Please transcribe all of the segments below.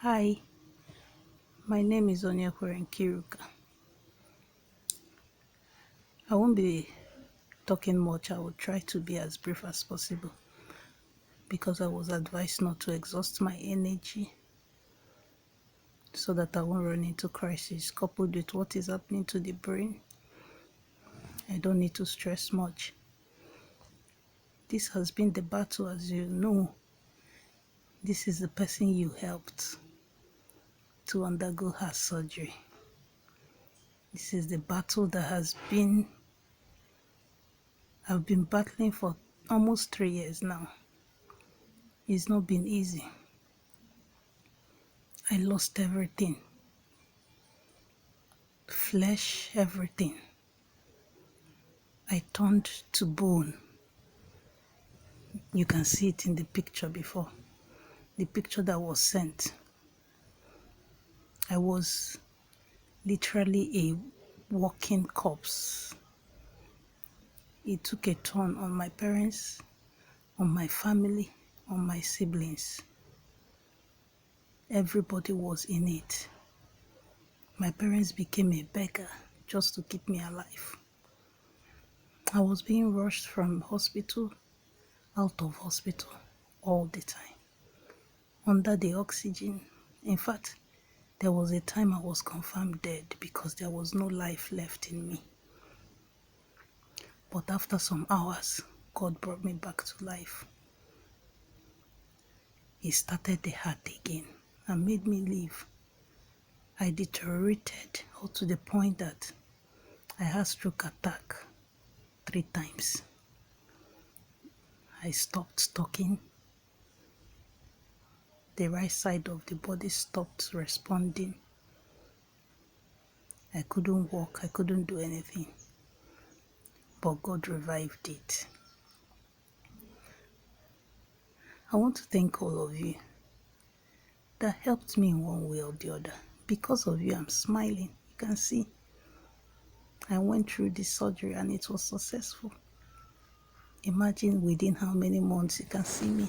Hi, my name is Nkiru. I won't be talking much. I will try to be as brief as possible because I was advised not to exhaust my energy so that I won't run into crisis. Coupled with what is happening to the brain, I don't need to stress much. This has been the battle, as you know. This is the person you helped to undergo heart surgery. This is the battle that I've been battling for almost 3 years now. It's not been easy. I lost everything. Flesh, everything. I turned to bone. You can see it in the picture before. The picture that was sent. I was literally a walking corpse. It took a turn on my parents, on my family, on my siblings. Everybody was in it. My parents became a beggar just to keep me alive. I was being rushed from hospital, out of hospital, all the time, under the oxygen. In fact, there was a time I was confirmed dead because there was no life left in me. But after some hours, God brought me back to life. He started the heart again and made me live. I deteriorated all to the point that I had stroke attack 3 times. I stopped talking. The right side of the body stopped responding. I couldn't walk, I couldn't do anything. But God revived it. I want to thank all of you that helped me in one way or the other. Because of you, I'm smiling. You can see I went through this surgery and it was successful. Imagine within how many months you can see me.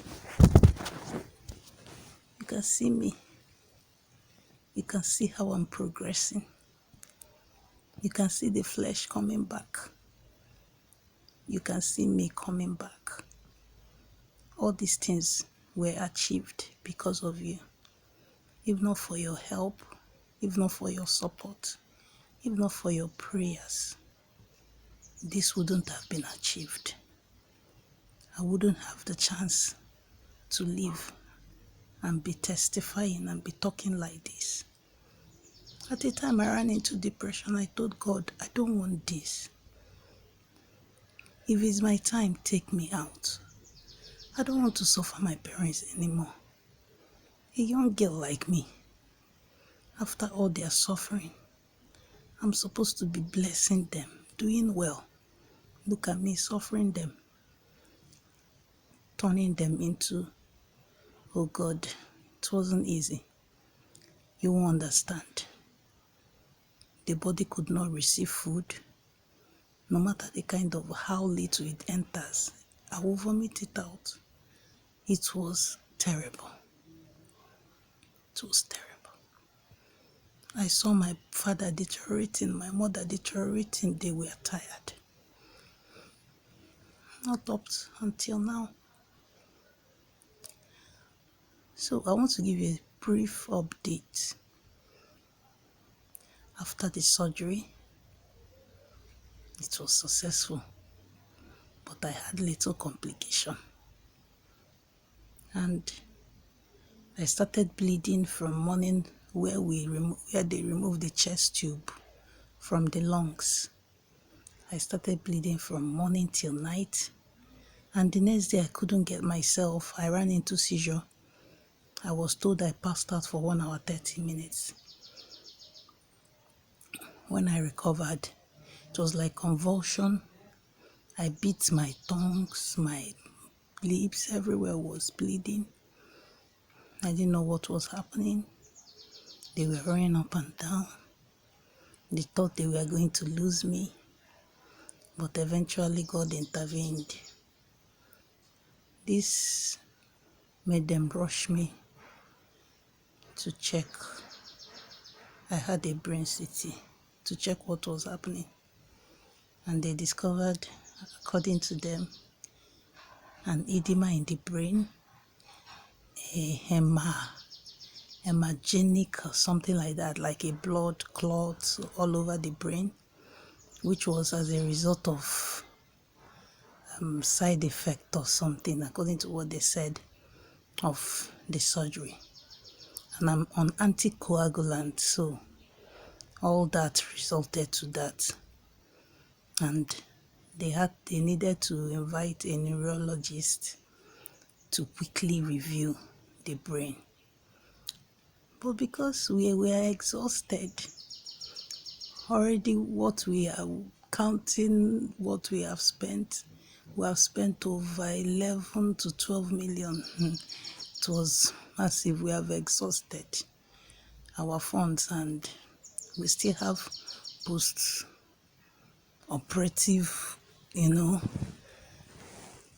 You can see me. You can see how I'm progressing. You can see the flesh coming back. You can see me coming back. All these things were achieved because of you. If not for your help, if not for your support, if not for your prayers, this wouldn't have been achieved. I wouldn't have the chance to live and be testifying and be talking like this. At the time I ran into depression, I told God, I don't want this. If it's my time, take me out. I don't want to suffer my parents anymore. A young girl like me, after all their suffering, I'm supposed to be blessing them, doing well. Look at me suffering them, turning them into, oh God, it wasn't easy. You won't understand. The body could not receive food. No matter the kind of how little it enters, I will vomit it out. It was terrible. It was terrible. I saw my father deteriorating, my mother deteriorating. They were tired. Not up until now. So I want to give you a brief update. After the surgery, it was successful, but I had little complication. And I started bleeding from morning where they removed the chest tube from the lungs. I started bleeding from morning till night. And the next day I couldn't get myself. I ran into seizure. I was told I passed out for 1 hour, 30 minutes. When I recovered, it was like convulsion. I bit my tongues, my lips, everywhere was bleeding. I didn't know what was happening. They were running up and down. They thought they were going to lose me, but eventually God intervened. This made them rush me to check. I had a brain CT to check what was happening. And they discovered, according to them, an edema in the brain, a hemogenic or something like that, like a blood clot all over the brain, which was as a result of side effect or something, according to what they said, of the surgery. And I'm on anticoagulant, so all that resulted to that. And they needed to invite a neurologist to quickly review the brain. But because we were exhausted, already what we are counting, what we have spent over 11 to 12 million. It was massive. We have exhausted our funds, and we still have post-operative,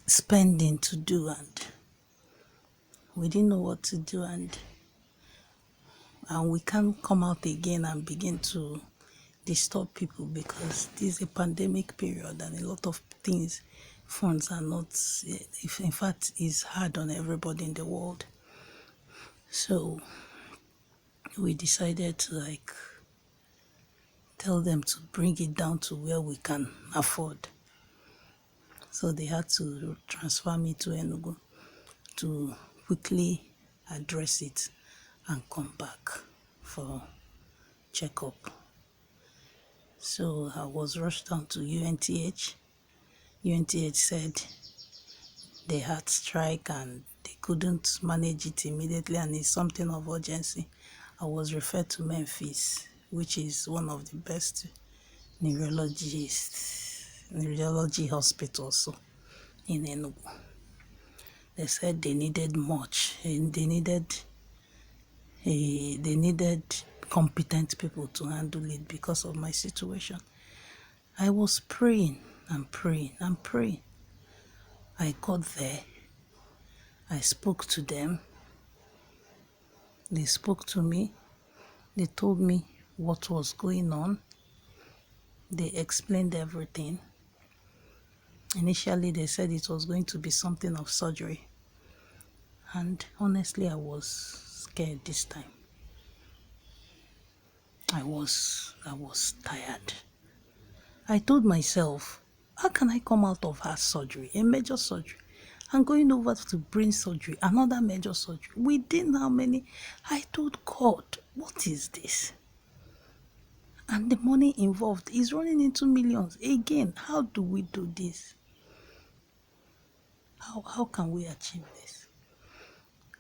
spending to do, and we didn't know what to do, and we can't come out again and begin to disturb people because this is a pandemic period and a lot of funds are not, in fact, it's hard on everybody in the world. So we decided to tell them to bring it down to where we can afford. So they had to transfer me to Enugu to quickly address it and come back for checkup. So I was rushed down to UNTH. UNTH said they had strike and they couldn't manage it immediately and it's something of urgency. I was referred to Memphis, which is one of the best neurology hospitals in Enugu. They said they needed much, and they needed competent people to handle it because of my situation. I was praying and praying and praying. I got there. I spoke to them. They spoke to me. They told me what was going on. They explained everything. Initially, they said it was going to be something of surgery. And honestly, I was scared this time. I was tired. I told myself, how can I come out of heart surgery, a major surgery, and going over to brain surgery, another major surgery, within how many? I told God, what is this? And the money involved is running into millions. Again, how do we do this? How can we achieve this?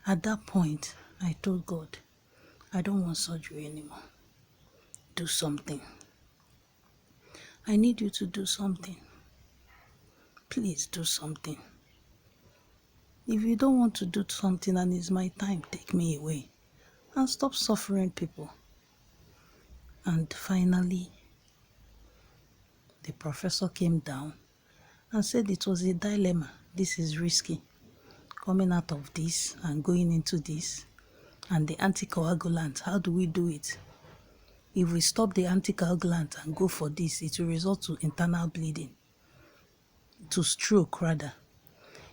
At that point, I told God, I don't want surgery anymore. Do something. I need you to do something. Please do something. If you don't want to do something and it's my time, take me away and stop suffering people. And finally, the professor came down and said it was a dilemma. This is risky. Coming out of this and going into this. And the anticoagulant, how do we do it? If we stop the anticoagulant and go for this, it will result to internal bleeding, to stroke rather.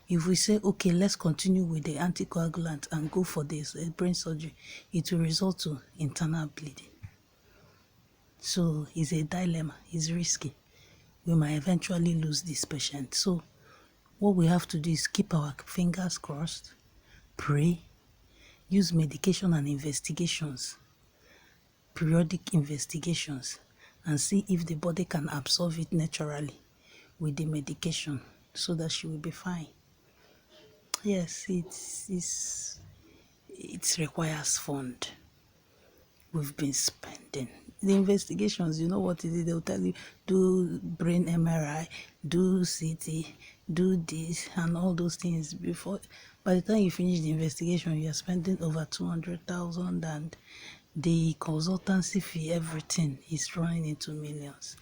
If we say, okay, let's continue with the anticoagulant and go for this brain surgery, it will result to internal bleeding. So it's a dilemma, it's risky. We might eventually lose this patient. So what we have to do is keep our fingers crossed, pray, use medication and investigations, periodic investigations, and see if the body can absorb it naturally with the medication so that she will be fine. Yes, it requires fund. We've been spending. The investigations, you know what it is, they'll tell you, do brain MRI, do CT, do this, and all those things. By the time you finish the investigation, you're spending over 200,000, and the consultancy fee, everything is running into millions.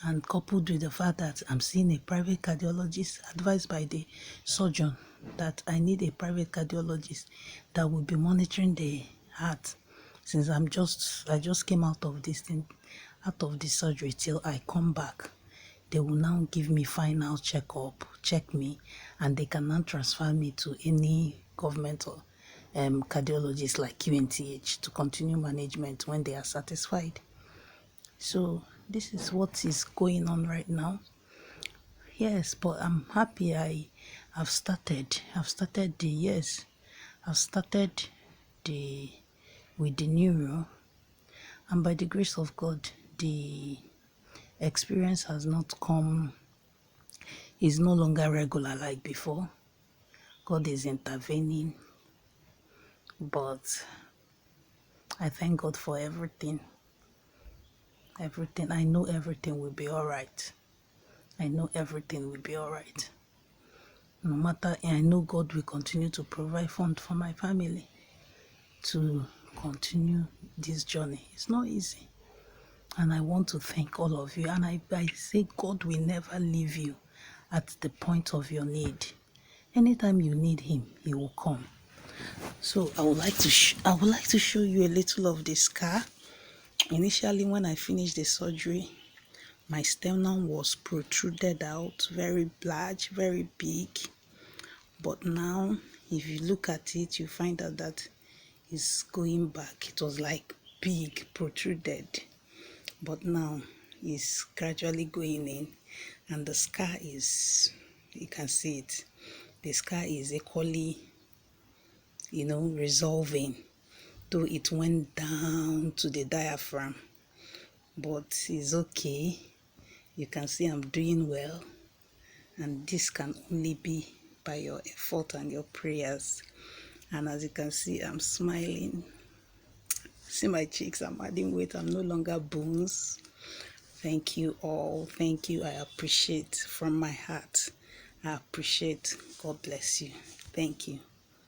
And coupled with the fact that I'm seeing a private cardiologist, advised by the surgeon that I need a private cardiologist that will be monitoring the heart, since I just came out of this thing, out of the surgery, till I come back, they will now give me final checkup, check me, and they can now transfer me to any government or cardiologist like QNTH to continue management when they are satisfied. So this is what is going on right now. Yes, but I'm happy I've started. I've started the with the neuro, and by the grace of God, the experience has not come, is no longer regular like before. God is intervening, but I thank God for everything. Everything. I know everything will be all right. I know everything will be all right. No matter, I know God will continue to provide fund for my family to continue this journey. It's not easy. And I want to thank all of you. And I say God will never leave you at the point of your need. Anytime you need Him, He will come. So I would like to show you a little of the scar. Initially, when I finished the surgery, my sternum was protruded out, very large, very big. But now, if you look at it, you find out that it's going back. It was like big, protruded. But now, it's gradually going in. And the scar is, you can see it. The scar is equally, resolving. Though it went down to the diaphragm. But it's okay. You can see I'm doing well. And this can only be by your effort and your prayers. And as you can see, I'm smiling. See my cheeks, I'm adding weight. I'm no longer bones. Thank you all. Thank you. I appreciate from my heart. I appreciate. God bless you. Thank you.